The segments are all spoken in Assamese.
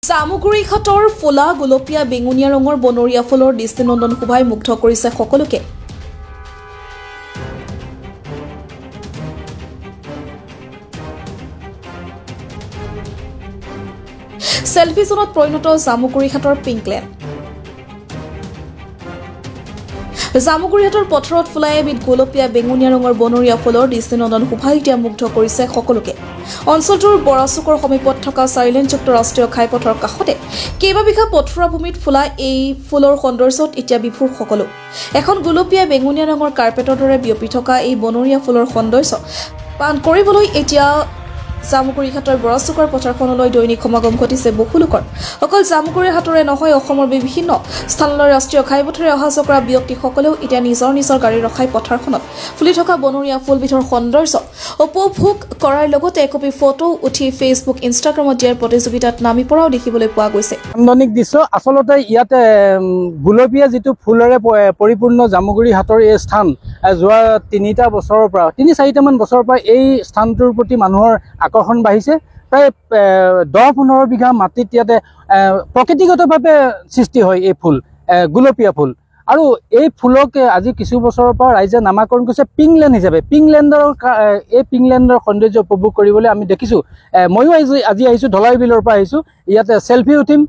জামুগুৰি ঘাটৰ ফুলা গোলপীয়া বেঙুনীয়া ৰঙৰ বনৰীয়া ফুলৰ দৃষ্টিনন্দন শোভাই মুগ্ধ কৰিছে সকলোকে। সেলফি জোনত পৰিণত জামুগুৰি ঘাটৰ পিংকলেণ্ড। জামুগুৰি ঘাটৰ পথাৰত ফুলাই এবিধ গোলপীয়া বেঙুনীয়া ৰঙৰ বনৰীয়া ফুলৰ দৃষ্টিনন্দন শোভাই এতিয়া মুগ্ধ কৰিছে সকলোকে। অঞ্চলটোৰ বৰাচুকৰ সমীপত থকা চাৰিলেনযুক্ত ৰাষ্ট্ৰীয় ঘাইপথৰ কাষতে কেইবাবিঘা পথৰুৱা ভূমিত ফুলা এই ফুলৰ সৌন্দৰ্যত এতিয়া বিভোৰ সকলো। এখন গোলপীয়া বেঙুনীয়া ৰঙৰ কাৰ্পেটৰ দৰে বিয়পি থকা এই বনৰীয়া ফুলৰ সৌন্দৰ্য পান কৰিবলৈ এতিয়া জামুগুৰি ঘাটৰ বৰাচুকৰ পথাৰখনলৈ দৈনিক সমাগম ঘটিছে বহু লোকৰ। অকল জামুগুৰি ঘাটৰে নহয়, অসমৰ বিভিন্ন স্থানলৈ ৰাষ্ট্ৰীয় ঘাইপথেৰে অহা যোৱা কৰা ব্যক্তিসকলেও এতিয়া নিজৰ নিজৰ গাড়ী ৰখাই পথাৰখনত ফুলি থকা বনৰীয়া ফুলবিধৰ সৌন্দৰ্য উপভোগ কৰাৰ লগতে একপি ফটো উঠি ফেচবুক ইনষ্টাগ্ৰামত দিয়াৰ প্ৰতিযোগিতাত নামি পৰাও দেখিবলৈ পোৱা গৈছে। নান্দনিক দৃশ্য আচলতে ইয়াতে গোলপীয়া যিটো ফুলেৰে পৰিপূৰ্ণ জামুগুৰি ঘাটৰ এই স্থান যোৱা 3-4টা বছৰৰ পৰা এই স্থানটোৰ প্ৰতি মানুহৰ আকৰ্ষণ বাঢ়িছে। প্ৰায় 10-15 বিঘা মাটিত ইয়াতে প্ৰকৃতিগতভাৱে সৃষ্টি হয় এই ফুল, গোলপীয়া ফুল। আৰু এই ফুলক আজি কিছু বছৰৰ পৰা ৰাইজে নামাকৰণ কৰিছে পিংলেণ্ড হিচাপে। এই পিংলেণ্ডৰ সৌন্দৰ্য উপভোগ কৰিবলৈ আমি দেখিছোঁ। ময়ো আজি আহিছোঁ, ধলাই বিলৰ পৰা আহিছোঁ। ইয়াতে চেলফি উঠিম,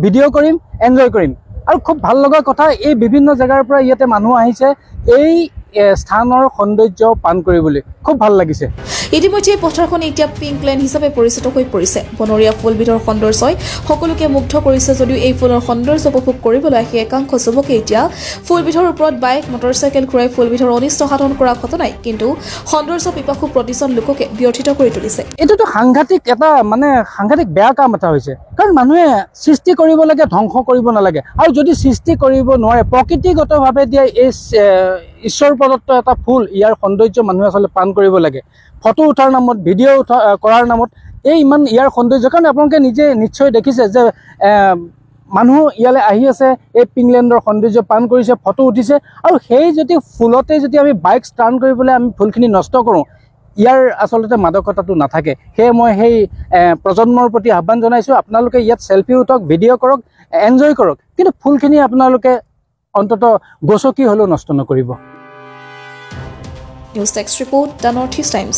ভিডিঅ' কৰিম, এনজয় কৰিম। আৰু খুব ভাল লগা কথা, এই বিভিন্ন জেগাৰ পৰা ইয়াতে মানুহ আহিছে এই স্থানৰ সৌন্দৰ্য পান কৰিবলৈ। খুব ভাল লাগিছে। ইতিমধ্যে পথাৰখন এতিয়া পিংকলেণ্ড হিচাপে পৰিচিত হৈ পৰিছে। বনৰীয়া ফুলবিধৰ সৌন্দৰ্যই সকলোকে মুগ্ধ কৰিছে যদিও এই ফুলৰ সৌন্দৰ্য উপভোগ কৰিবলৈ আহি একাংশ যুৱকে এতিয়া ফুলবিধৰ ওপৰত বাইক, মটৰচাইকেল ঘূৰাই ফুলবিধৰ অনিষ্ট সাধন কৰা ঘটনাই কিন্তু সৌন্দৰ্য পিপাসু প্ৰতিজন লোককে ব্যথিত কৰি তুলিছে। এইটোতো সাংঘাতিক বেয়া কাম এটা হৈছে। কাৰণ মানুহে সৃষ্টি কৰিব লাগে, ধ্বংস কৰিব নালাগে। আৰু যদি সৃষ্টি কৰিব নোৱাৰে, প্ৰকৃতিগতভাৱে দিয়া এই ঈশ্বৰ প্ৰদত্ত এটা ফুল, ইয়াৰ সৌন্দৰ্য মানুহে আচলতে পান কৰিব লাগে। ফটো উঠাৰ নামত, ভিডিঅ' কৰাৰ নামত ইয়াৰ সৌন্দৰ্য, কাৰণ আপোনালোকে নিজে নিশ্চয় দেখিছে যে মানুহ ইয়ালৈ আহি আছে, এই পিংলেণ্ডৰ সৌন্দৰ্য পান কৰিছে, ফটো উঠিছে। আৰু সেই যদি ফুলতে যদি আমি বাইক ষ্টাৰ্ট কৰিবলৈ আমি ফুলখিনি নষ্ট কৰোঁ, ইয়াৰ আচলতে মাদকতাটো নাথাকে। সেয়ে মই সেই প্ৰজন্মৰ প্ৰতি আহ্বান জনাইছোঁ, আপোনালোকে ইয়াত চেলফি উঠক, ভিডিঅ' কৰক, এনজয় কৰক, কিন্তু ফুলখিনি আপোনালোকে অন্ততঃ গছকি হ'লেও নষ্ট নকৰিব। News desk report, the north east times.